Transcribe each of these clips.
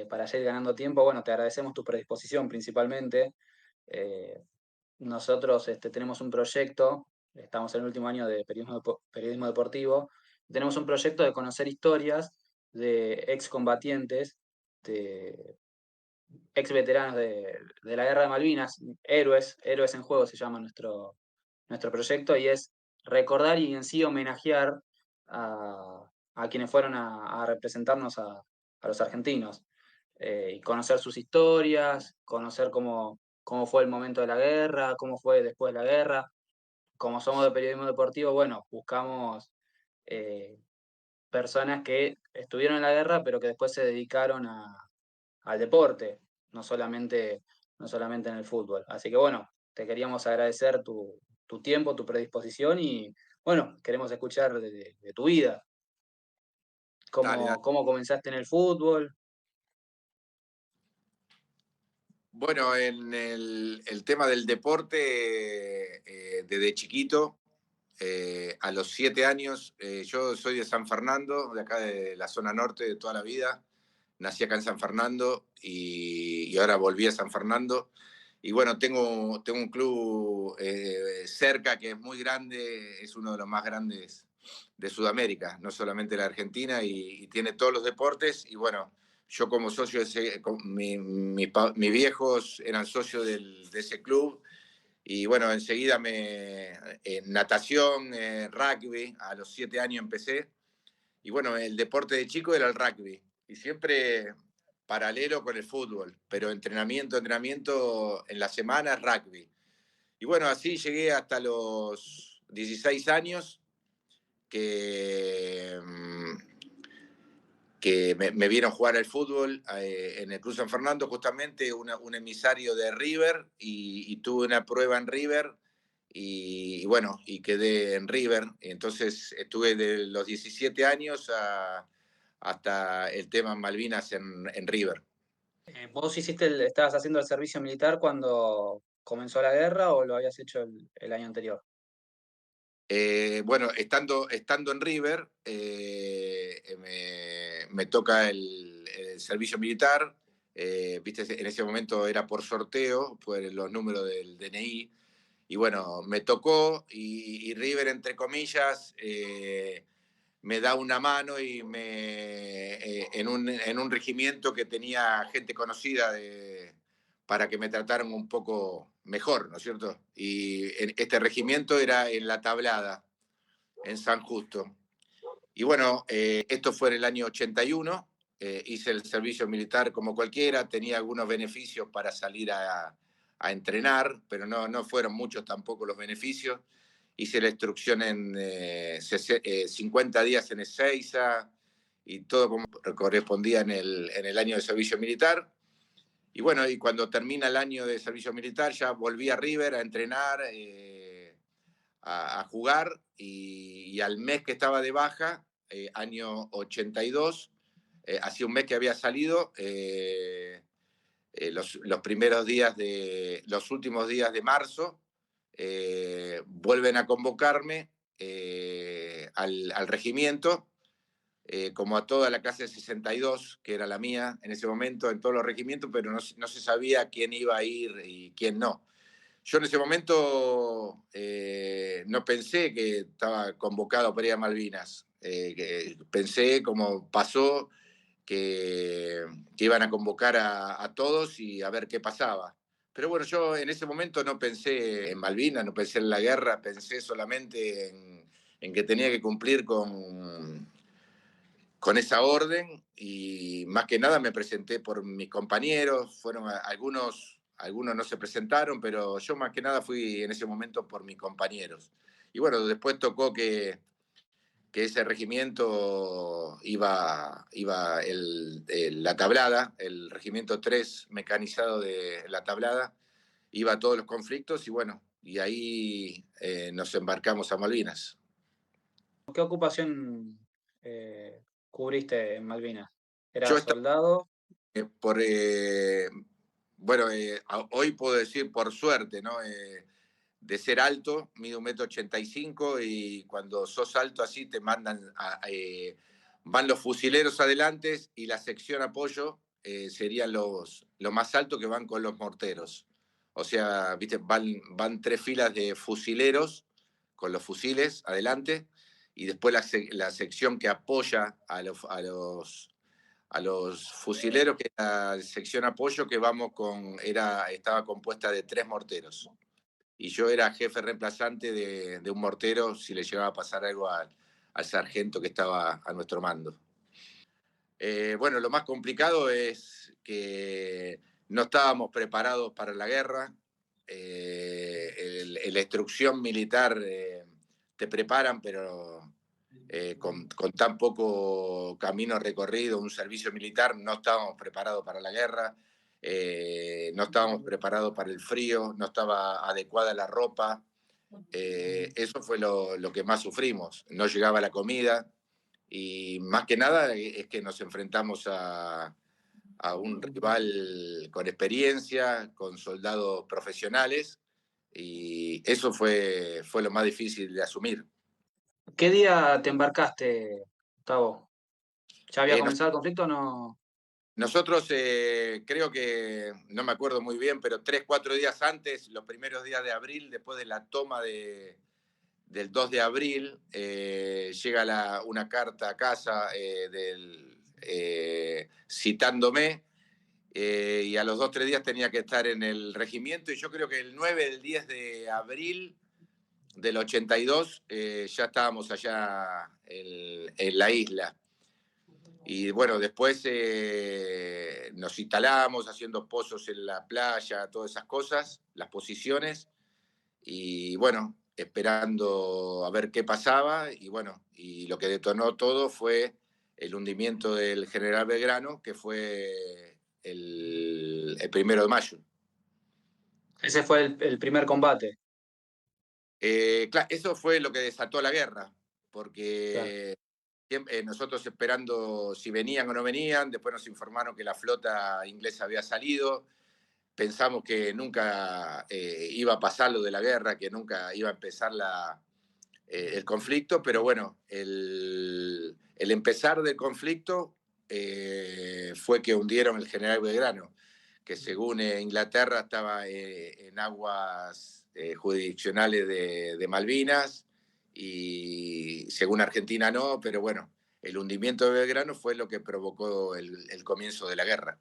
para ya ir ganando tiempo. Bueno, te agradecemos tu predisposición principalmente. Eh, Nosotros tenemos un proyecto, estamos en el último año de periodismo deportivo, tenemos un proyecto de conocer historias de excombatientes, de ex veteranos de la Guerra de Malvinas, héroes en juego se llama nuestro proyecto, y es recordar y en sí homenajear a quienes fueron a representarnos a los argentinos, y conocer sus historias, conocer cómo fue el momento de la guerra, cómo fue después de la guerra. Como somos de periodismo deportivo, bueno, buscamos eh, personas que estuvieron en la guerra, pero que después se dedicaron al deporte, no solamente, no solamente en el fútbol. Así que bueno, te queríamos agradecer tu tiempo, tu predisposición y bueno, queremos escuchar de tu vida, Dale, dale. cómo comenzaste en el fútbol. Bueno, en el tema del deporte, desde chiquito, a los 7 años, yo soy de San Fernando, de acá de la zona norte de toda la vida. Nací acá en San Fernando y ahora volví a San Fernando. Y bueno, tengo un club cerca que es muy grande, es uno de los más grandes de Sudamérica, no solamente la Argentina, y tiene todos los deportes. Y bueno, yo como socio, mis viejos eran socios de ese club. Y bueno, enseguida natación, rugby, a los 7 años empecé. Y bueno, el deporte de chico era el rugby. Y siempre paralelo con el fútbol, pero entrenamiento en la semana es rugby. Y bueno, así llegué hasta los 16 años que, que me vieron jugar al fútbol en el Club San Fernando, justamente un emisario de River, y tuve una prueba en River y bueno, y quedé en River. Entonces estuve de los 17 años hasta el tema Malvinas en River. ¿Vos estabas haciendo el servicio militar cuando comenzó la guerra o lo habías hecho el año anterior? Bueno, estando en River, me toca el servicio militar. Viste, en ese momento era por sorteo, por los números del DNI. Y bueno, me tocó y River, entre comillas, me da una mano y en un regimiento que tenía gente conocida para que me trataran un poco mejor, ¿no es cierto? Y este regimiento era en La Tablada, en San Justo. Y bueno, esto fue en el año 81, hice el servicio militar como cualquiera, tenía algunos beneficios para salir a entrenar, pero no fueron muchos tampoco los beneficios. Hice la instrucción en 50 días en Ezeiza y todo como correspondía en el año de servicio militar. Y bueno, y cuando termina el año de servicio militar ya volví a River a entrenar, a jugar y al mes que estaba de baja, año 82, hacía un mes que había salido, los primeros días los últimos días de marzo, vuelven a convocarme al regimiento, como a toda la clase 62, que era la mía en ese momento, en todos los regimientos, pero no se sabía quién iba a ir y quién no. Yo en ese momento no pensé que estaba convocado para ir a Malvinas. Pensé, como pasó, que iban a convocar a todos y a ver qué pasaba. Pero bueno, yo en ese momento no pensé en Malvinas, no pensé en la guerra, pensé solamente en que tenía que cumplir con esa orden y más que nada me presenté por mis compañeros, fueron algunos no se presentaron, pero yo más que nada fui en ese momento por mis compañeros. Y bueno, después tocó que ese regimiento iba la Tablada, el regimiento 3 mecanizado de la Tablada, iba a todos los conflictos y bueno, y ahí nos embarcamos a Malvinas. ¿Qué ocupación cubriste en Malvinas? Yo ¿Eras estaba soldado? por, bueno, hoy puedo decir por suerte, ¿no? De ser alto, mido 1,85 m y cuando sos alto así te mandan van los fusileros adelante y la sección apoyo serían los más altos que van con los morteros. O sea, ¿viste? Van 3 filas de fusileros con los fusiles adelante y después la sección que apoya a los fusileros, que es la sección apoyo que estaba compuesta de 3 morteros. Y yo era jefe reemplazante de un mortero si le llegaba a pasar algo al sargento que estaba a nuestro mando. Bueno, lo más complicado es que no estábamos preparados para la guerra. La instrucción militar te preparan, pero con tan poco camino recorrido, un servicio militar, no estábamos preparados para la guerra, no estábamos preparados para el frío, no estaba adecuada la ropa. Eso fue lo que más sufrimos. No llegaba la comida y más que nada es que nos enfrentamos a un rival con experiencia, con soldados profesionales, y eso fue lo más difícil de asumir. ¿Qué día te embarcaste, Gustavo? ¿Ya había Nos, comenzado el conflicto o no? nosotros creo que, no me acuerdo muy bien, pero 3, 4 días antes, los primeros días de abril, después de la toma del 2 de abril, llega una carta a casa citándome, y a los 2, 3 días tenía que estar en el regimiento, y yo creo que el 9 del 10 de abril del 82 ya estábamos allá en la isla. Y bueno, después nos instalamos haciendo pozos en la playa, todas esas cosas, las posiciones, y bueno, esperando a ver qué pasaba, y bueno, y lo que detonó todo fue el hundimiento del general Belgrano, que fue el 1 de mayo. Ese fue el primer combate. Claro, eso fue lo que desató la guerra, Claro. porque nosotros esperando si venían o no venían, después nos informaron que la flota inglesa había salido, pensamos que nunca iba a pasar lo de la guerra, que nunca iba a empezar el conflicto, pero bueno, el empezar del conflicto fue que hundieron el general Belgrano, que según Inglaterra estaba en aguas jurisdiccionales de Malvinas, y según Argentina no, pero bueno, el hundimiento de Belgrano fue lo que provocó el comienzo de la guerra.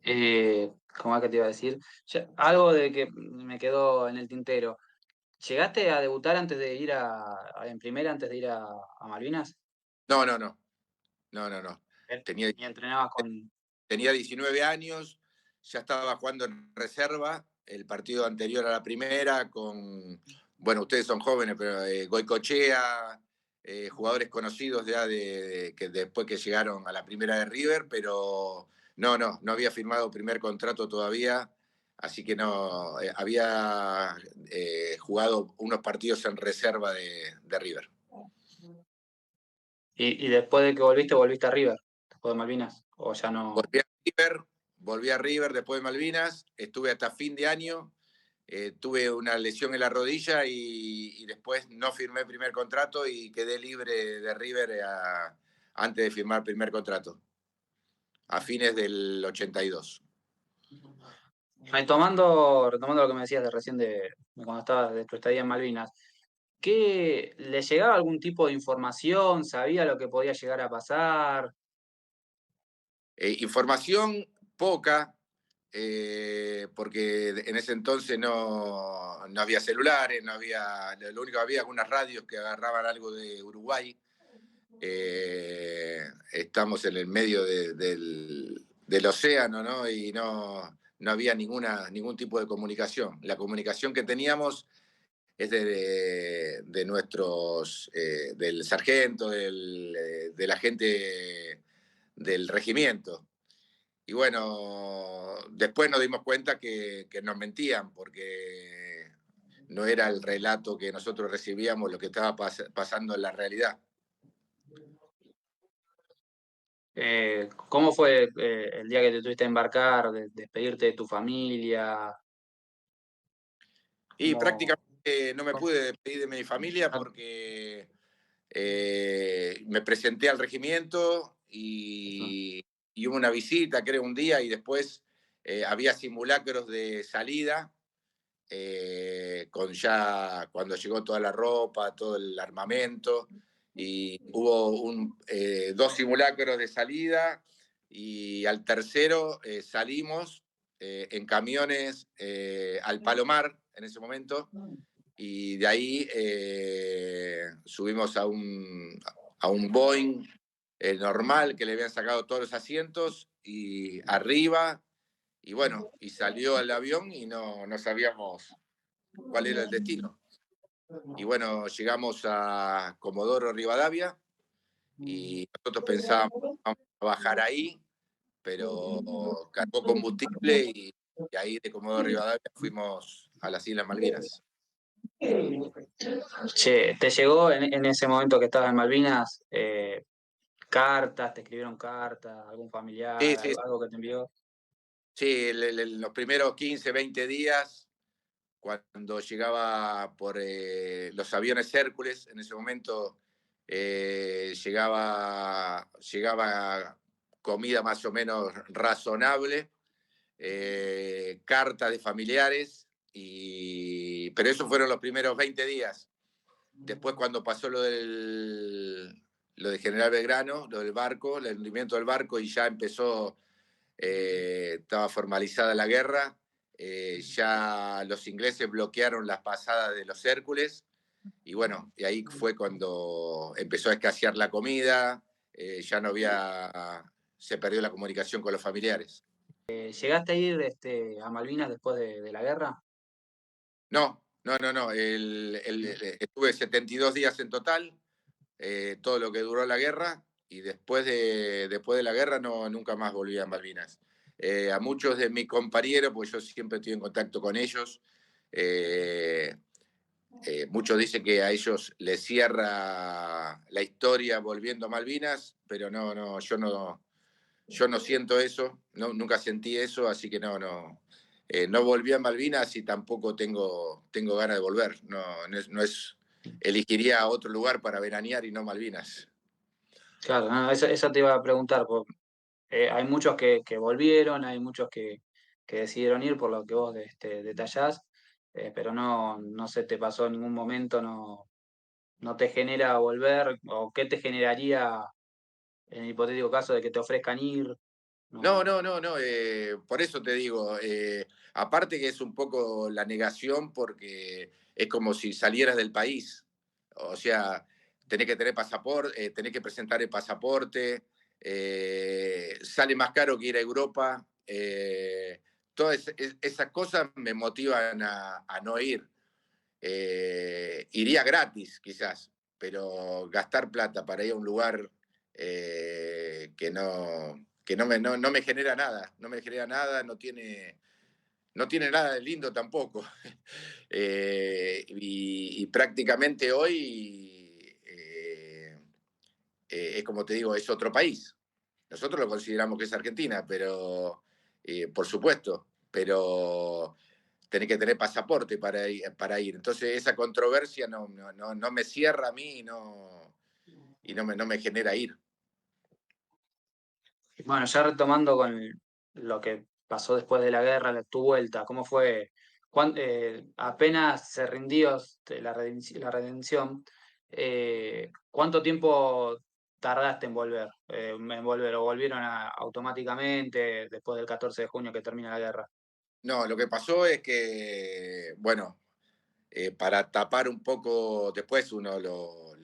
¿Cómo es que te iba a decir? Algo de que me quedó en el tintero. ¿Llegaste a debutar antes de ir en primera, antes de ir a Malvinas? No, no, no, no, no, no. Tenía ¿Y entrenabas con? Tenía 19 años, ya estaba jugando en reserva el partido anterior a la primera bueno, ustedes son jóvenes, pero Goicochea, jugadores conocidos ya que después que llegaron a la primera de River, pero no había firmado primer contrato todavía, así que no, había jugado unos partidos en reserva de River. Y después de que volviste a River, después de Malvinas, o ya no. Volví a River después de Malvinas, estuve hasta fin de año, tuve una lesión en la rodilla y después no firmé el primer contrato y quedé libre de River antes de firmar el primer contrato, a fines del 82. Retomando lo que me decías de recién de cuando estabas de tu estadía en Malvinas, ¿qué le llegaba algún tipo de información? ¿Sabía lo que podía llegar a pasar? Información poca, porque en ese entonces no había celulares, lo único que había algunas radios que agarraban algo de Uruguay. Estamos en el medio del océano, ¿no? Y no había ningún tipo de comunicación. La comunicación que teníamos es de nuestros, del sargento, de la gente del regimiento. Y bueno, después nos dimos cuenta que nos mentían, porque no era el relato que nosotros recibíamos lo que estaba pasando en la realidad. ¿Cómo fue el día que te tuviste que embarcar, despedirte de tu familia? Y ¿Cómo, prácticamente no me cómo- pude despedir de mi familia no- porque Me presenté al regimiento y hubo una visita, creo, un día, y después había simulacros de salida, con ya cuando llegó toda la ropa, todo el armamento, y hubo dos simulacros de salida, y al tercero salimos en camiones al Palomar en ese momento, y de ahí subimos a un Boeing normal que le habían sacado todos los asientos y arriba, y bueno, y salió el avión y no sabíamos cuál era el destino. Y bueno, llegamos a Comodoro Rivadavia y nosotros pensábamos vamos a bajar ahí, pero cargó combustible y ahí de Comodoro Rivadavia fuimos a las Islas Malvinas. Che, ¿te llegó en ese momento que estabas en Malvinas cartas, te escribieron cartas, algún Sí, familiar, sí, algo que te envió? sí, los primeros 15, 20 días, cuando llegaba por los aviones Hércules, en ese momento llegaba comida más o menos razonable, cartas de familiares, pero esos fueron los primeros 20 días. Después cuando pasó lo de General Belgrano, lo del barco, el hundimiento del barco, y ya empezó, estaba formalizada la guerra, ya los ingleses bloquearon las pasadas de los Hércules, y bueno, y ahí fue cuando empezó a escasear la comida, ya no había, se perdió la comunicación con los familiares. ¿Llegaste a ir a Malvinas después de la guerra? No, no, no, no, estuve 72 días en total, todo lo que duró la guerra, y después de la guerra nunca más volví a Malvinas. A muchos de mis compañeros, pues yo siempre estoy en contacto con ellos, eh, muchos dicen que a ellos les cierra la historia volviendo a Malvinas, pero yo no siento eso, nunca sentí eso, así que no volví a Malvinas y tampoco tengo ganas de volver. Elegiría otro lugar para veranear y no Malvinas. Claro, no, eso te iba a preguntar. Hay muchos que volvieron, hay muchos que decidieron ir por lo que vos detallás, pero no se te pasó en ningún momento, no te genera volver, o qué te generaría en el hipotético caso de que te ofrezcan ir. No, No. no, no, no, por eso te digo, aparte que es un poco la negación porque es como si salieras del país, o sea, tenés que tener pasaporte, tenés que presentar el pasaporte, sale más caro que ir a Europa, todas esas cosas me motivan a no ir. Iría gratis quizás, pero gastar plata para ir a un lugar que no me genera nada, no me genera nada, no tiene nada de lindo tampoco. Y prácticamente hoy es como te digo, es otro país. Nosotros lo consideramos que es Argentina, pero por supuesto, pero tenés que tener pasaporte para ir. Entonces esa controversia no me cierra a mí y no me genera ir. Bueno, ya retomando con lo que pasó después de la guerra, tu vuelta, ¿cómo fue? Apenas se rindió la redención, ¿cuánto tiempo tardaste en volver? ¿O volvieron automáticamente después del 14 de junio que termina la guerra? No, lo que pasó es que, bueno, para tapar un poco, después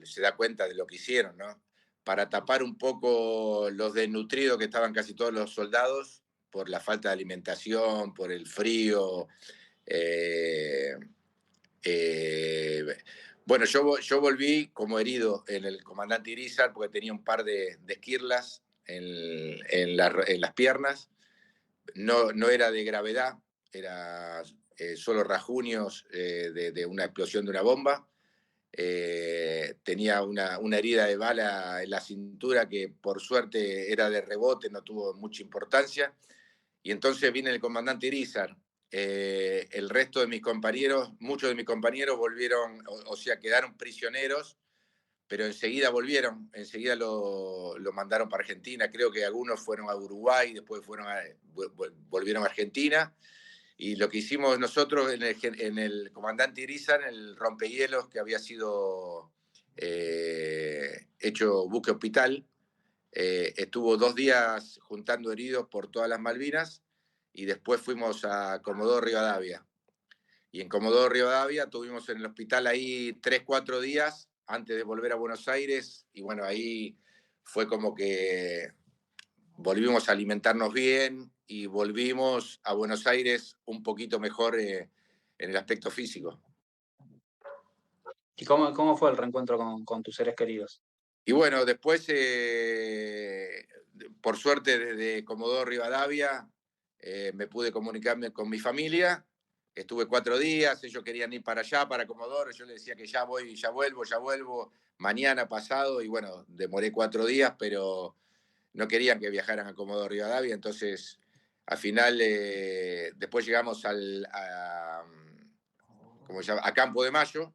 se da cuenta de lo que hicieron, ¿no? Para tapar un poco los desnutridos que estaban casi todos los soldados por la falta de alimentación, por el frío. eh, eh, bueno, yo volví como herido en el comandante Irizar porque tenía un par de esquirlas en las piernas. No era de gravedad, era solo rasguños de una explosión de una bomba. Tenía una herida de bala en la cintura que por suerte era de rebote, no tuvo mucha importancia. Y entonces viene el comandante Irizar. El resto de mis compañeros, muchos de mis compañeros volvieron, o sea, quedaron prisioneros pero enseguida volvieron, enseguida lo mandaron para Argentina. Creo que algunos fueron a Uruguay, después volvieron a Argentina. Y lo que hicimos nosotros en el comandante Irizar, en el rompehielos que había sido hecho buque hospital, estuvo 2 días juntando heridos por todas las Malvinas y después fuimos a Comodoro Rivadavia. Y en Comodoro Rivadavia tuvimos en el hospital ahí 3, 4 días antes de volver a Buenos Aires y bueno, ahí fue como que volvimos a alimentarnos bien y volvimos a Buenos Aires un poquito mejor en el aspecto físico. ¿Y cómo fue el reencuentro con tus seres queridos? Y bueno, después, por suerte, desde Comodoro Rivadavia, me pude comunicarme con mi familia. Estuve 4 días, ellos querían ir para allá, para Comodoro. Yo les decía que ya voy, ya vuelvo, mañana, pasado. Y bueno, demoré 4 días, pero no querían que viajaran a Comodoro Rivadavia. Entonces, al final, después llegamos a Campo de Mayo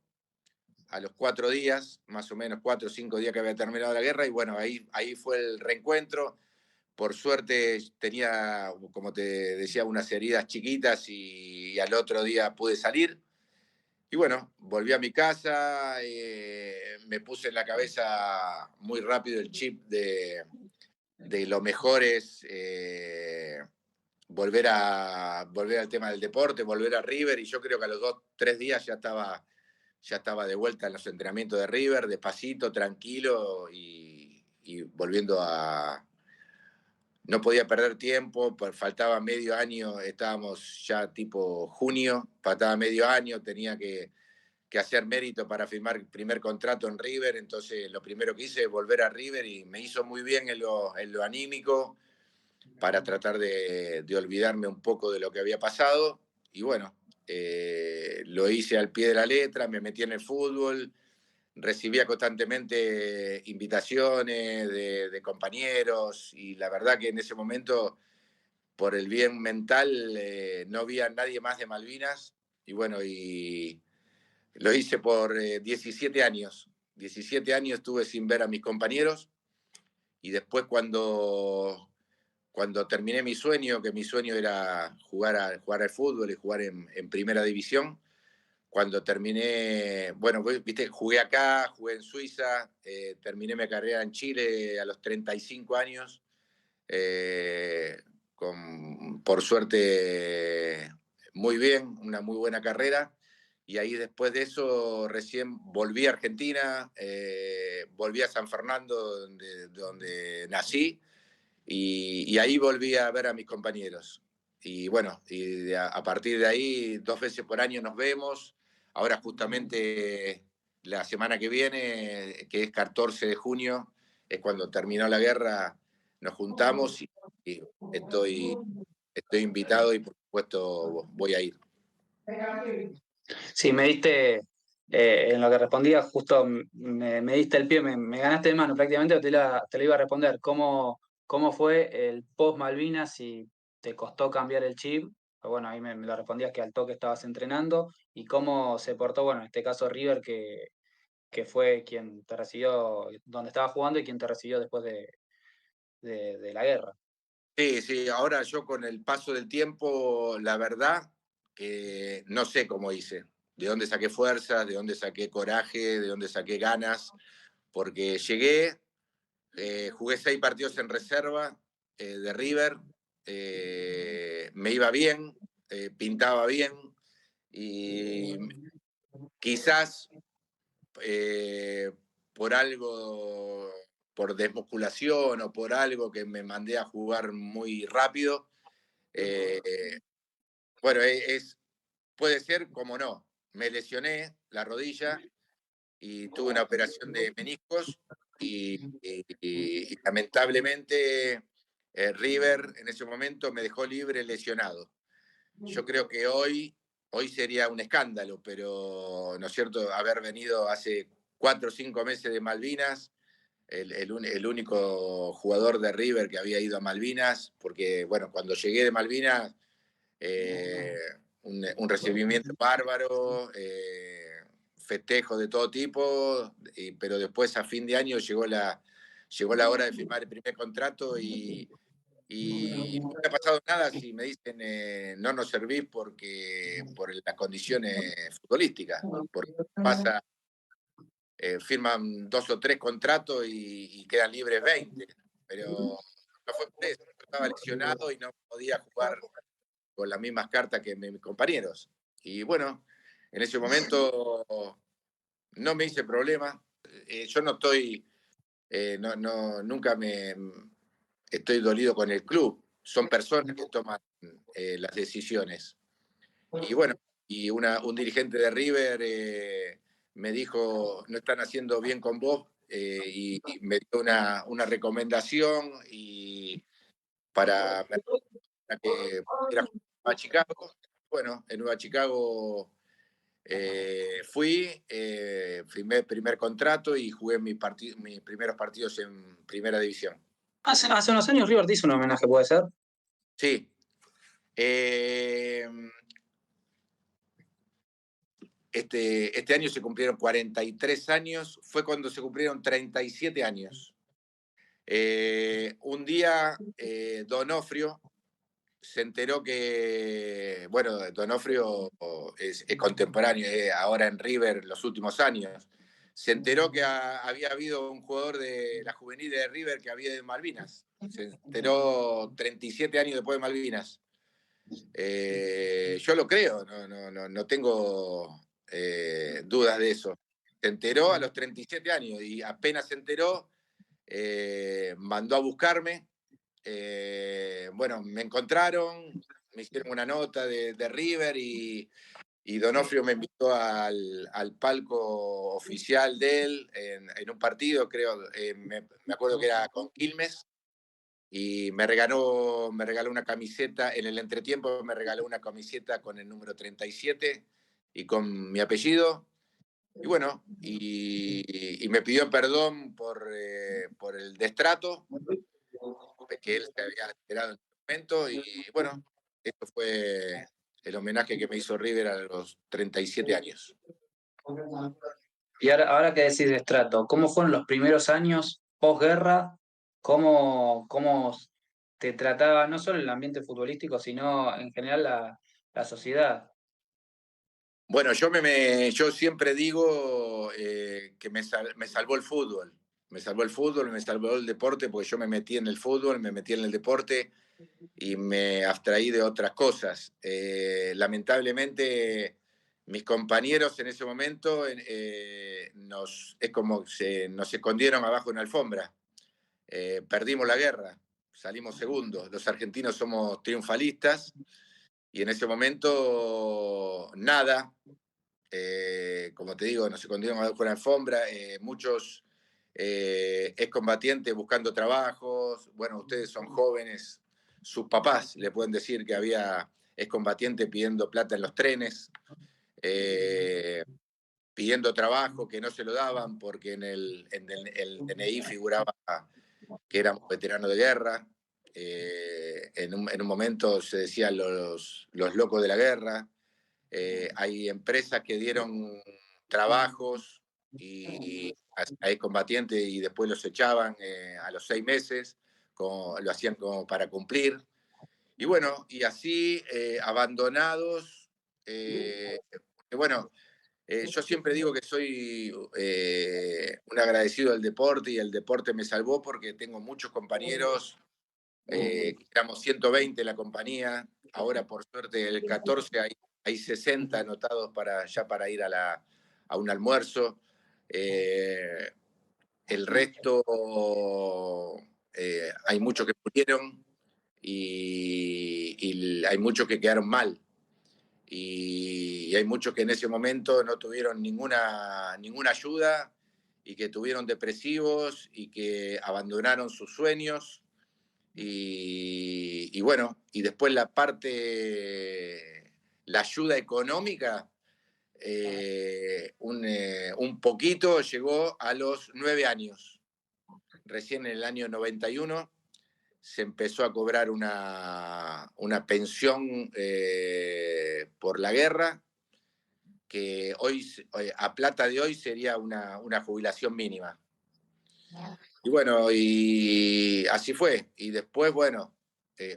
a los 4 días, más o menos 4 o 5 días que había terminado la guerra, y bueno, ahí fue el reencuentro. Por suerte tenía, como te decía, unas heridas chiquitas y al otro día pude salir. Y bueno, volví a mi casa, me puse en la cabeza muy rápido el chip de lo mejor es volver al tema del deporte, volver a River, y yo creo que a los 2, 3 días ya estaba de vuelta en los entrenamientos de River, despacito, tranquilo y volviendo a... No podía perder tiempo, faltaba medio año, estábamos ya tipo junio, faltaba medio año, tenía que hacer mérito para firmar el primer contrato en River, entonces lo primero que hice es volver a River y me hizo muy bien en lo anímico para tratar de olvidarme un poco de lo que había pasado y bueno, lo hice al pie de la letra, me metí en el fútbol, recibía constantemente invitaciones de compañeros y la verdad que en ese momento, por el bien mental, no había nadie más de Malvinas y bueno, y lo hice por 17 años. 17 años estuve sin ver a mis compañeros y después cuando terminé mi sueño, que mi sueño era jugar al fútbol y jugar en primera división, cuando terminé, bueno, viste, jugué acá, jugué en Suiza, terminé mi carrera en Chile a los 35 años, eh, por suerte muy bien, una muy buena carrera. Y ahí después de eso recién volví a Argentina, volví a San Fernando, donde nací, y ahí volví a ver a mis compañeros. Y bueno, a partir de ahí, 2 veces por año nos vemos. Ahora justamente la semana que viene, que es 14 de junio, es cuando terminó la guerra, nos juntamos y estoy invitado y por supuesto voy a ir. Sí, me diste, en lo que respondía, justo me diste el pie, me ganaste de mano prácticamente, te lo iba a responder. ¿Cómo fue el post Malvinas? Si te costó cambiar el chip, o bueno, ahí me lo respondías que al toque estabas entrenando, y cómo se portó, bueno, en este caso River, que fue quien te recibió, donde estaba jugando y quien te recibió después de la guerra. Sí, sí, ahora yo con el paso del tiempo, la verdad que no sé cómo hice, de dónde saqué fuerzas, de dónde saqué coraje, de dónde saqué ganas, porque llegué, jugué 6 partidos en reserva de River, me iba bien, pintaba bien y quizás eh, por algo, por desmusculación o por algo que me mandé a jugar muy rápido, eh, bueno, puede ser como no. Me lesioné la rodilla y tuve una operación de meniscos y lamentablemente River en ese momento me dejó libre lesionado. Yo creo que hoy sería un escándalo, pero ¿no es cierto? Haber venido hace 4 o 5 meses de Malvinas, el único jugador de River que había ido a Malvinas, porque bueno, cuando llegué de Malvinas eh, un recibimiento bárbaro, festejos de todo tipo, pero después a fin de año llegó la hora de firmar el primer contrato y no me ha pasado nada si me dicen no nos servís por las condiciones futbolísticas, porque pasa, firman 2 o 3 contratos y quedan libres 20, pero no fue por eso, yo estaba lesionado y no podía jugar con las mismas cartas que mis compañeros. Y bueno, en ese momento no me hice problema. Yo no estoy, nunca me estoy dolido con el club. Son personas que toman las decisiones. Y bueno, un dirigente de River me dijo, no están haciendo bien con vos, y me dio una recomendación para que pudiera jugar en Nueva Chicago. Bueno, en Nueva Chicago fui, firmé el primer contrato y jugué mis primeros partidos en primera división. Hace unos años River te hizo un homenaje, ¿puede ser? Sí. Este año se cumplieron 43 años, fue cuando se cumplieron 37 años. Un día Donofrio se enteró que, bueno, Donofrio es contemporáneo, ahora en River los últimos años. Se enteró que había habido un jugador de la juvenil de River que había ido en Malvinas. Se enteró 37 años después de Malvinas. Yo lo creo, no tengo dudas de eso. Se enteró a los 37 años y apenas se enteró, mandó a buscarme. Bueno, me encontraron, me hicieron una nota de River y Donofrio me invitó al palco oficial de él en un partido, creo, me acuerdo que era con Quilmes, y me regaló una camiseta, en el entretiempo me regaló una camiseta con el número 37 y con mi apellido. Y bueno, y me pidió perdón por el destrato, que él se había enterado en ese momento. Y bueno, esto fue el homenaje que me hizo River a los 37 años. Y ahora que decís de estrato, ¿cómo fueron los primeros años posguerra? ¿Cómo te trataba no solo el ambiente futbolístico, sino en general la sociedad? Bueno, yo siempre digo que me salvó el fútbol. Me salvó el fútbol, me salvó el deporte, porque yo me metí en el fútbol, me metí en el deporte y me abstraí de otras cosas. Lamentablemente, mis compañeros en ese momento es como nos escondieron abajo en la alfombra. Perdimos la guerra, salimos segundos. Los argentinos somos triunfalistas y en ese momento nada. Como te digo, nos escondieron abajo en la alfombra. Muchos excombatientes buscando trabajos. Bueno, ustedes son jóvenes, sus papás le pueden decir que había excombatientes pidiendo plata en los trenes, pidiendo trabajo que no se lo daban porque el DNI figuraba que éramos veteranos de guerra. En un momento se decían los locos de la guerra. Hay empresas que dieron trabajos a excombatientes y después los echaban a los 6 meses, lo hacían como para cumplir. Y bueno, y así abandonados. Bueno, yo siempre digo que soy un agradecido del deporte y el deporte me salvó porque tengo muchos compañeros, éramos 120 en la compañía, ahora por suerte el 14 hay 60 anotados para ir a un almuerzo. El resto, hay muchos que murieron y hay muchos que quedaron mal. Y hay muchos que en ese momento no tuvieron ninguna ayuda y que tuvieron depresivos y que abandonaron sus sueños. Y bueno, y después la ayuda económica, un poquito llegó a los 9 años. Recién en el año 91 se empezó a cobrar una pensión por la guerra. que hoy, a plata de hoy, sería una jubilación mínima. Y bueno, y así fue. Y después, bueno,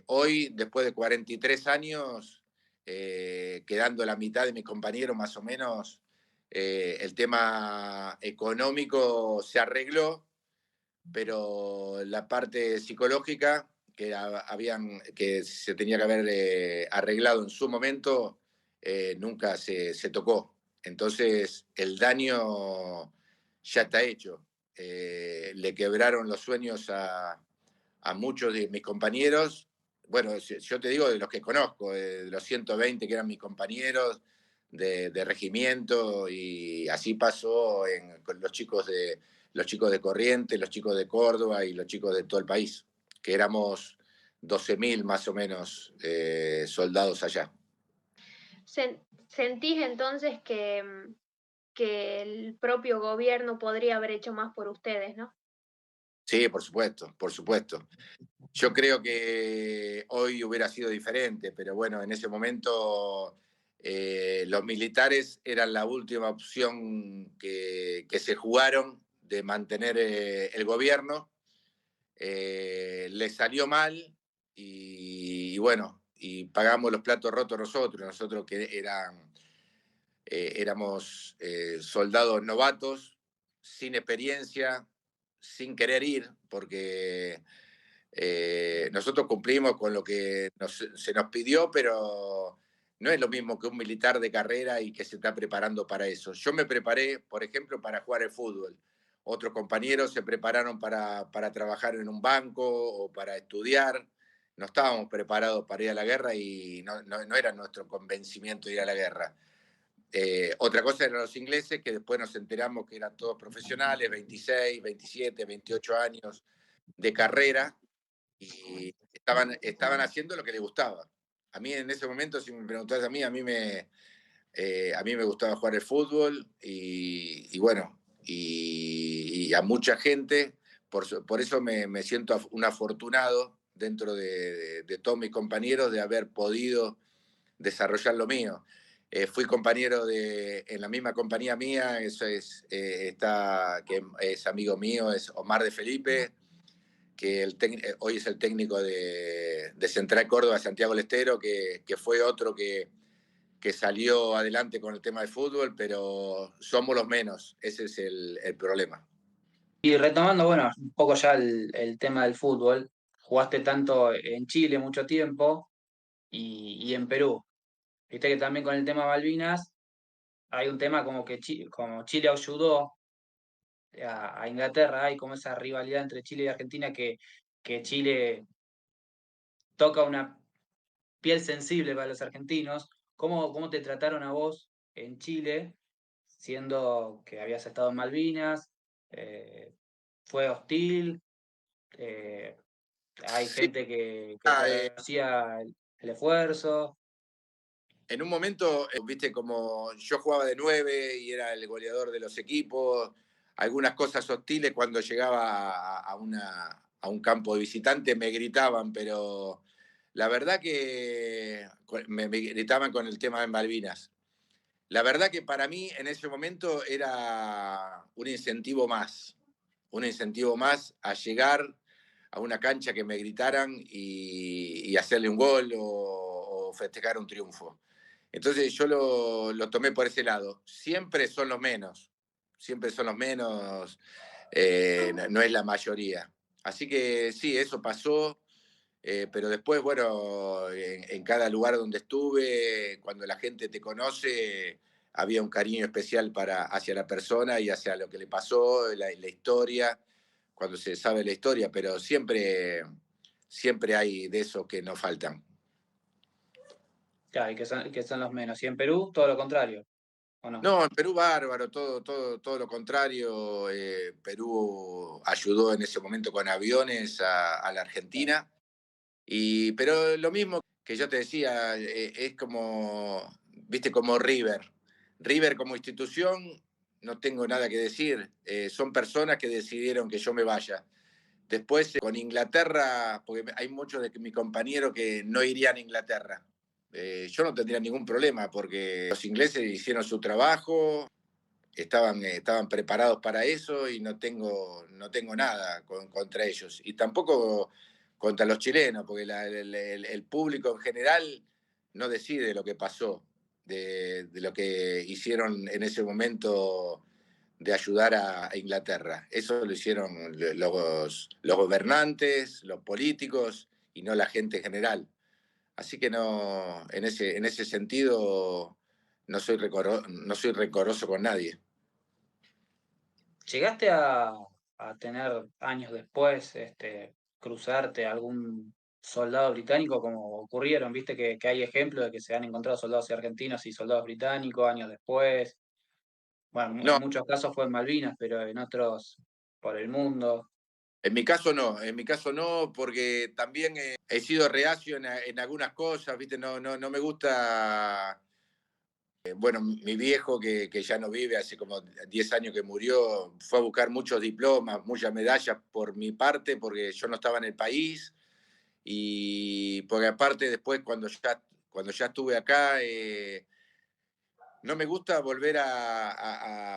hoy, después de 43 años, quedando la mitad de mis compañeros más o menos, el tema económico se arregló, pero la parte psicológica que se tenía que haber arreglado en su momento, nunca se tocó. Entonces, el daño ya está hecho. Le quebraron los sueños a muchos de mis compañeros. Bueno, yo te digo de los que conozco, de los 120 que eran mis compañeros de regimiento, y así pasó con los chicos de Corrientes, los chicos de Córdoba y los chicos de todo el país, que éramos 12.000 más o menos soldados allá. ¿Sentís entonces que el propio gobierno podría haber hecho más por ustedes, ¿no? Sí, por supuesto, por supuesto. Yo creo que hoy hubiera sido diferente, pero bueno, en ese momento los militares eran la última opción que se jugaron de mantener el gobierno. Les salió mal y bueno, y pagamos los platos rotos nosotros que éramos soldados novatos, sin experiencia, sin querer ir, porque nosotros cumplimos con lo que se nos pidió, pero no es lo mismo que un militar de carrera y que se está preparando para eso. Yo me preparé, por ejemplo, para jugar al fútbol. Otros compañeros se prepararon para trabajar en un banco o para estudiar. No estábamos preparados para ir a la guerra y no era nuestro convencimiento ir a la guerra. Otra cosa eran los ingleses, que después nos enteramos que eran todos profesionales, 26, 27, 28 años de carrera, y estaban haciendo lo que les gustaba. A mí en ese momento, si me preguntás a mí me gustaba jugar el fútbol y bueno, y a mucha gente, por eso me siento un afortunado dentro de todos mis compañeros de haber podido desarrollar lo mío. Fui compañero en la misma compañía mía, eso que es amigo mío, es Omar de Felipe, que hoy es el técnico de Central Córdoba, Santiago del Estero, que fue otro que salió adelante con el tema del fútbol, pero somos los menos, ese es el problema. Y retomando, bueno, un poco ya el tema del fútbol, jugaste tanto en Chile mucho tiempo y en Perú. Viste que también con el tema Malvinas hay un tema como que como Chile ayudó a Inglaterra, hay como esa rivalidad entre Chile y Argentina que Chile toca una piel sensible para los argentinos. ¿Cómo te trataron a vos en Chile, siendo que habías estado en Malvinas? Eh, ¿Fue hostil? Eh, ¿Hay Sí, gente que te reconocía el esfuerzo? en un momento, viste, como yo jugaba de 9 y era el goleador de los equipos, algunas cosas hostiles cuando llegaba a un campo de visitante me gritaban, pero la verdad que me gritaban con el tema de Malvinas. La verdad que para mí en ese momento era un incentivo más a llegar a una cancha que me gritaran y hacerle un gol o festejar un triunfo. Entonces yo lo tomé por ese lado. Siempre son los menos, no es la mayoría. Así que sí, eso pasó. Pero después, bueno, en cada lugar donde estuve, cuando la gente te conoce, había un cariño especial hacia la persona y hacia lo que le pasó, la historia, cuando se sabe la historia, pero siempre hay de esos que no faltan. Claro, y que son los menos. Y en Perú, todo lo contrario, ¿o no? No, en Perú bárbaro, todo lo contrario. Perú ayudó en ese momento con aviones a la Claro. Argentina. Pero lo mismo que yo te decía, es como, viste, como River. River como institución, no tengo nada que decir. Son personas que decidieron que yo me vaya. Después, con Inglaterra, porque hay muchos de mis compañeros que no irían a Inglaterra. Yo no tendría ningún problema porque los ingleses hicieron su trabajo, estaban preparados para eso y no tengo nada contra ellos. Y tampoco contra los chilenos, porque el público en general no decide lo que pasó, de lo que hicieron en ese momento de ayudar a Inglaterra. Eso lo hicieron los gobernantes, los políticos y no la gente en general. Así que no, en ese sentido no soy rencoroso con nadie. ¿Llegaste a tener años después, cruzarte a algún soldado británico como ocurrieron? Viste que hay ejemplos de que se han encontrado soldados argentinos y soldados británicos años después. Bueno, en No, muchos casos fue en Malvinas, pero en otros por el mundo. en mi caso no, porque también he sido reacio en algunas cosas, ¿viste? No me gusta. Bueno, mi viejo, que ya no vive, hace como 10 años que murió, fue a buscar muchos diplomas, muchas medallas por mi parte, porque yo no estaba en el país, y porque aparte después, cuando ya estuve acá, no me gusta volver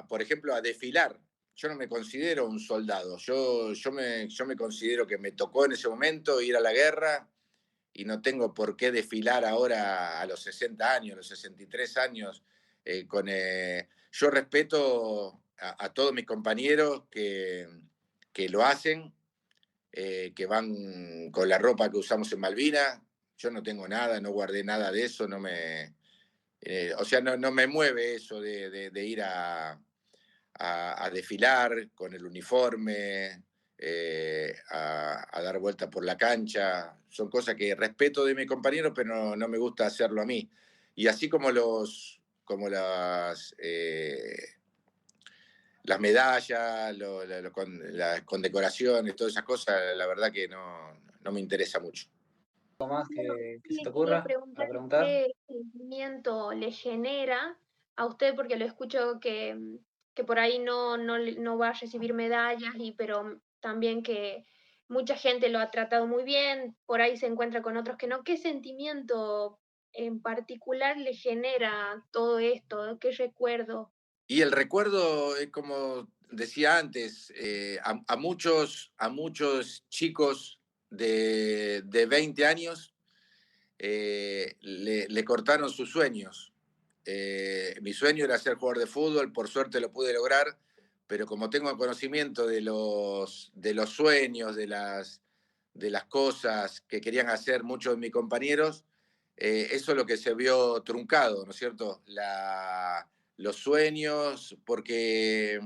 por ejemplo, a desfilar. Yo no me considero un soldado. Yo me considero que me tocó en ese momento ir a la guerra y no tengo por qué desfilar ahora a los 60 años, a los 63 años. Yo respeto a todos mis compañeros que lo hacen, que van con la ropa que usamos en Malvinas. Yo no tengo nada, no guardé nada de eso, o sea, no me mueve eso de ir a desfilar con el uniforme, a dar vueltas por la cancha. Son cosas que respeto de mis compañeros, pero no me gusta hacerlo a mí. Y así las medallas, las condecoraciones, todas esas cosas, la verdad que no me interesa mucho. ¿Algo más Bueno, que se te le quería ocurra preguntar para preguntar? qué sentimiento le genera a usted, porque lo escucho que por ahí no va a recibir medallas, pero también que mucha gente lo ha tratado muy bien, por ahí se encuentra con otros que no. ¿Qué sentimiento en particular le genera todo esto? ¿Qué recuerdo? Y el recuerdo es como decía antes, a muchos chicos de 20 años le cortaron sus sueños. Mi sueño era ser jugador de fútbol, por suerte lo pude lograr, pero como tengo conocimiento de los sueños, de las cosas que querían hacer muchos de mis compañeros, eso es lo que se vio truncado, ¿no es cierto? Los sueños, porque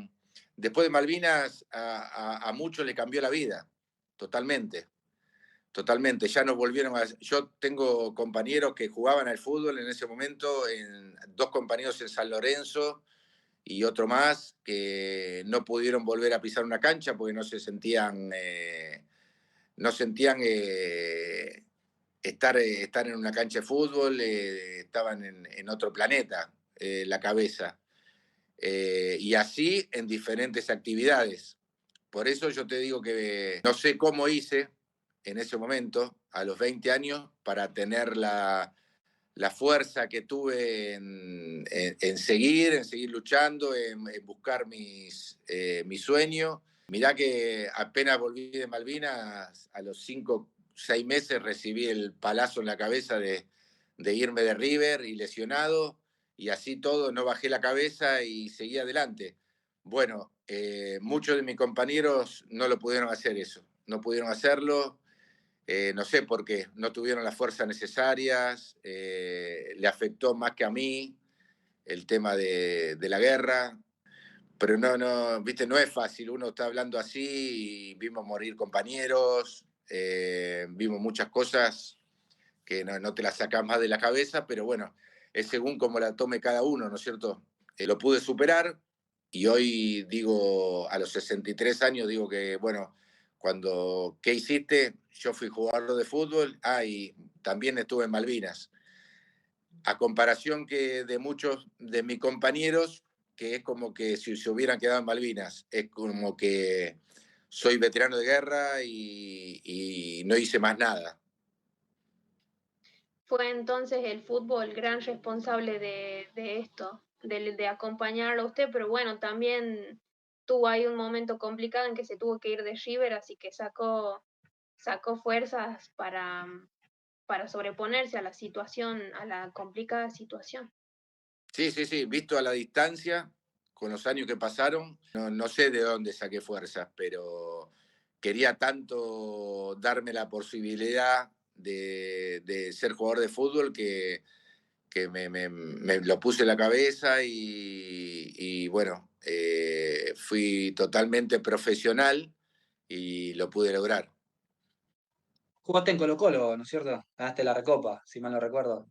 después de Malvinas a muchos le cambió la vida, totalmente. Totalmente, ya nos volvieron a. Yo tengo compañeros que jugaban al fútbol en ese momento, dos compañeros en San Lorenzo y otro más que no pudieron volver a pisar una cancha porque no sentían estar en una cancha de fútbol, estaban en otro planeta, la cabeza. Y así en diferentes actividades. Por eso yo te digo que no sé cómo hice en ese momento, a los 20 años, para tener la fuerza que tuve en seguir luchando, en buscar mi sueño. Mirá que apenas volví de Malvinas, a los 5, 6 meses recibí el palazo en la cabeza de irme de River y lesionado, y así todo no bajé la cabeza y seguí adelante. Bueno, muchos de mis compañeros no lo pudieron hacer eso, no pudieron hacerlo, no sé por qué, no tuvieron las fuerzas necesarias, le afectó más que a mí el tema de la guerra, pero viste, no es fácil, uno está hablando así y vimos morir compañeros, vimos muchas cosas que no te las sacás más de la cabeza, pero bueno, es según cómo la tome cada uno, ¿no es cierto? Lo pude superar y hoy digo, a los 63 años, digo que, bueno, ¿qué hiciste? Yo fui jugador de fútbol, y también estuve en Malvinas. A comparación que de muchos de mis compañeros, que es como que si se hubieran quedado en Malvinas, es como que soy veterano de guerra y no hice más nada. fue entonces el fútbol gran responsable de esto, de acompañarlo a usted, pero bueno, también tuvo ahí un momento complicado en que se tuvo que ir de River, así que sacó fuerzas para sobreponerse a la situación, a la complicada situación. Sí, sí, sí, visto a la distancia, con los años que pasaron, no sé de dónde saqué fuerzas, pero quería tanto darme la posibilidad de ser jugador de fútbol que me lo puse en la cabeza y bueno, fui totalmente profesional y lo pude lograr. Jugaste en Colo-Colo, ¿no es cierto? Ganaste la Recopa, si mal no recuerdo.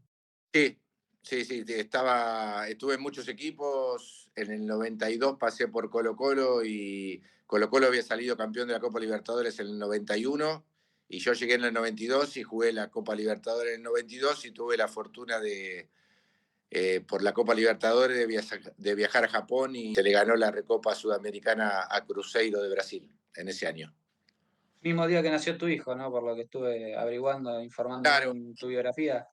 Sí, sí, sí, estuve en muchos equipos. En el 92 pasé por Colo-Colo y Colo-Colo había salido campeón de la Copa Libertadores en el 91 y yo llegué en el 92 y jugué la Copa Libertadores en el 92 y tuve la fortuna por la Copa Libertadores de viajar a Japón y se le ganó la Recopa Sudamericana a Cruzeiro de Brasil en ese año. Mismo día que nació tu hijo, ¿no? Por lo que estuve averiguando, informándome Claro, en tu biografía.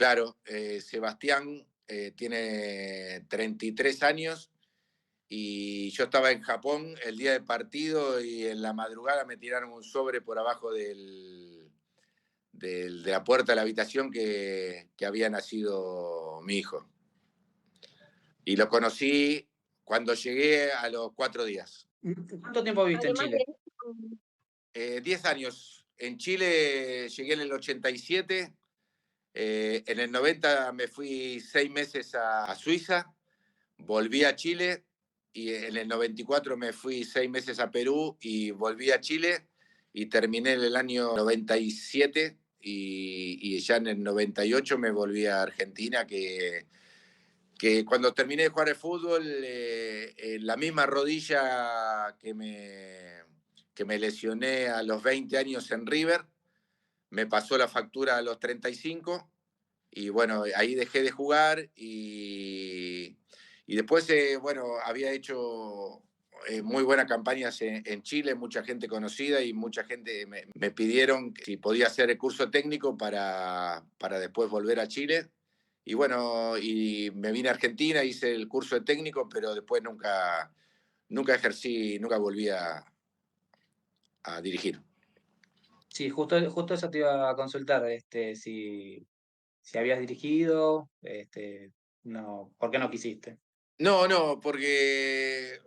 claro, Sebastián tiene 33 años y yo estaba en Japón el día del partido y en la madrugada me tiraron un sobre por abajo de la puerta de la habitación que había nacido mi hijo. Y lo conocí cuando llegué a los 4 días. ¿Cuánto tiempo viviste en Además de Chile? eso, 10 años. En Chile llegué en el 87. En el 90 me fui 6 meses a Suiza, volví a Chile y en el 94 me fui 6 meses a Perú y volví a Chile y terminé en el año 97 y ya en el 98 me volví a Argentina que cuando terminé de jugar el fútbol, la misma rodilla que me lesioné a los 20 años en River, me pasó la factura a los 35 y bueno, ahí dejé de jugar y después, bueno, había hecho muy buenas campañas en Chile, mucha gente conocida y mucha gente me pidieron si podía hacer el curso técnico para después volver a Chile. Y bueno, y me vine a Argentina, hice el curso de técnico, pero después nunca ejercí, nunca volví a dirigir. Sí, justo eso te iba a consultar, si habías dirigido, no, ¿por qué no quisiste? No, no, porque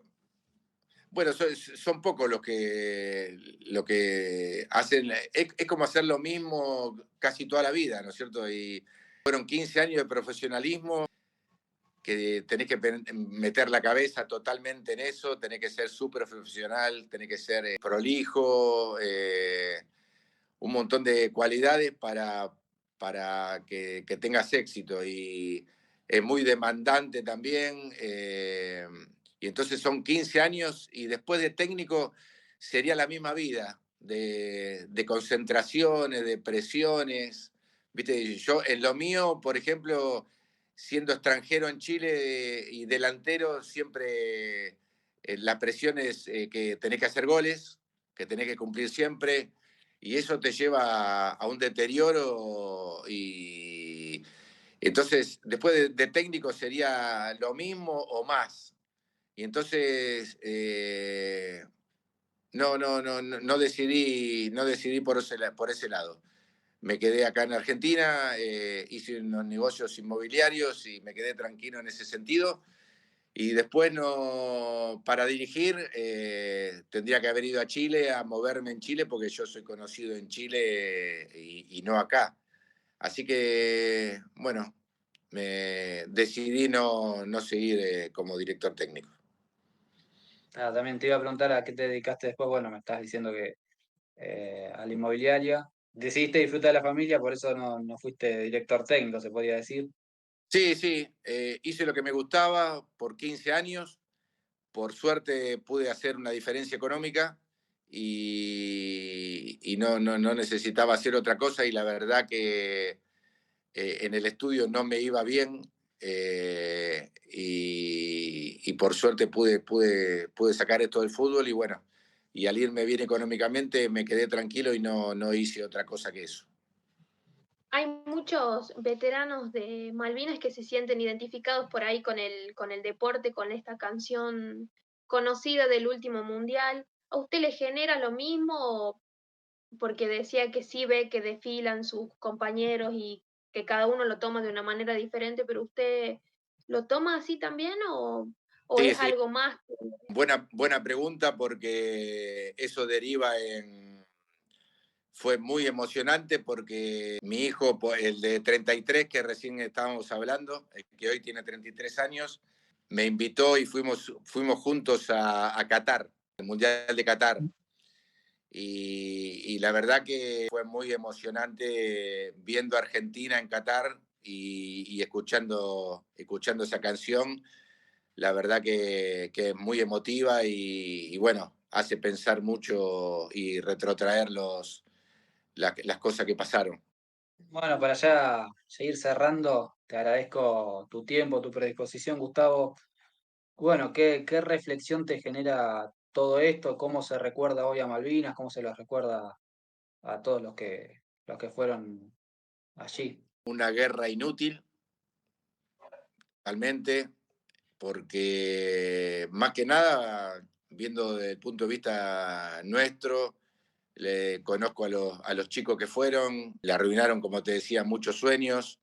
bueno, son pocos los que hacen, es como hacer lo mismo casi toda la vida, ¿no es cierto? Y fueron 15 años de profesionalismo que tenés que meter la cabeza totalmente en eso, tenés que ser súper profesional, tenés que ser prolijo, un montón de cualidades para que tengas éxito. Y es muy demandante también. Y entonces son 15 años y después de técnico sería la misma vida, de concentraciones, de presiones. Viste, yo en lo mío, por ejemplo, siendo extranjero en Chile y delantero, siempre la presión es que tenés que hacer goles, que tenés que cumplir siempre, y eso te lleva a un deterioro y entonces después de técnico sería lo mismo o más. Y entonces no decidí por ese lado. Me quedé acá en Argentina, hice unos negocios inmobiliarios y me quedé tranquilo en ese sentido. Y después no, para dirigir tendría que haber ido a Chile, a moverme en Chile, porque yo soy conocido en Chile y no acá. Así que, bueno, me decidí no seguir como director técnico. Ah, también te iba a preguntar a qué te dedicaste después, bueno, me estás diciendo que a la inmobiliaria. Decidiste disfrutar de la familia, por eso no fuiste director técnico, se podría decir. Sí, sí, hice lo que me gustaba por 15 años. Por suerte pude hacer una diferencia económica y no necesitaba hacer otra cosa y la verdad que en el estudio no me iba bien y por suerte pude sacar esto del fútbol y bueno, y al irme bien económicamente me quedé tranquilo y no hice otra cosa que eso. hay muchos veteranos de Malvinas que se sienten identificados por ahí con el deporte, con esta canción conocida del último mundial. ¿A usted le genera lo mismo? Porque decía que sí ve que desfilan sus compañeros y que cada uno lo toma de una manera diferente, pero ¿usted lo toma así también o Sí, es sí, algo más? buena pregunta porque eso deriva en... Fue muy emocionante porque mi hijo, el de 33, que recién estábamos hablando, el que hoy tiene 33 años, me invitó y fuimos juntos a Qatar, el Mundial de Qatar. Y la verdad que fue muy emocionante viendo a Argentina en Qatar y escuchando esa canción. La verdad que es muy emotiva y bueno, hace pensar mucho y retrotraer las cosas que pasaron. Bueno, para ya seguir cerrando, te agradezco tu tiempo, tu predisposición, Gustavo. Bueno, ¿qué reflexión te genera todo esto? ¿Cómo se recuerda hoy a Malvinas? ¿Cómo se los recuerda a todos los que fueron allí? Una guerra inútil, realmente, porque más que nada, viendo desde el punto de vista nuestro, le conozco a los chicos que fueron, le arruinaron, como te decía, muchos sueños.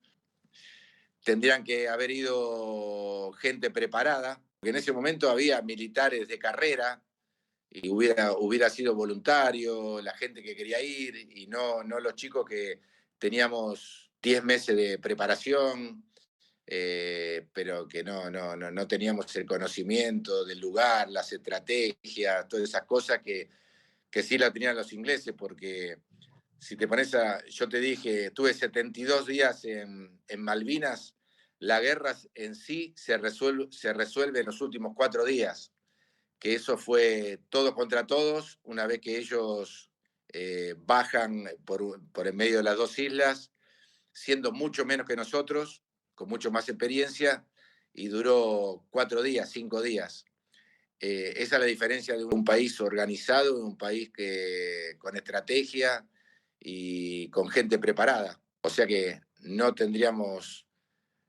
Tendrían que haber ido gente preparada, porque en ese momento había militares de carrera y hubiera sido voluntario, la gente que quería ir y no los chicos que teníamos 10 meses de preparación, pero que no teníamos el conocimiento del lugar, las estrategias, todas esas cosas que sí la tenían los ingleses, porque si te pones a, yo te dije, estuve 72 días en Malvinas, la guerra en sí se resuelve en los últimos 4 días, que eso fue todos contra todos, una vez que ellos bajan por en medio de las dos islas, siendo mucho menos que nosotros, con mucho más experiencia, y duró 4 días, 5 días. Esa es la diferencia de un país organizado, de un país con estrategia y con gente preparada. O sea que no tendríamos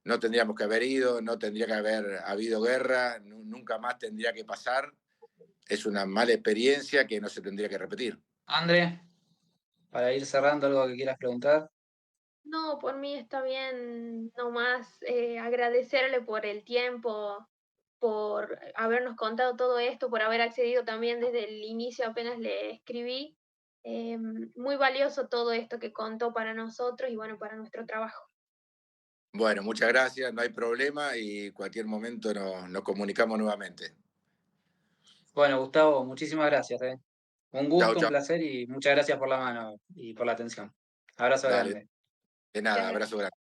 que haber ido, no tendría que haber habido guerra, nunca más tendría que pasar. Es una mala experiencia que no se tendría que repetir. André, para ir cerrando, algo que quieras preguntar. No, por mí está bien, nomás agradecerle por el tiempo, por habernos contado todo esto, por haber accedido también desde el inicio, apenas le escribí. Muy valioso todo esto que contó para nosotros y bueno, para nuestro trabajo. Bueno, muchas gracias, no hay problema y cualquier momento nos comunicamos nuevamente. Bueno, Gustavo, muchísimas gracias, eh. Un Chao, gusto, un chao. placer y muchas gracias por la mano y por la atención. Abrazo Dale, grande. de Muchas nada, gracias. abrazo grande.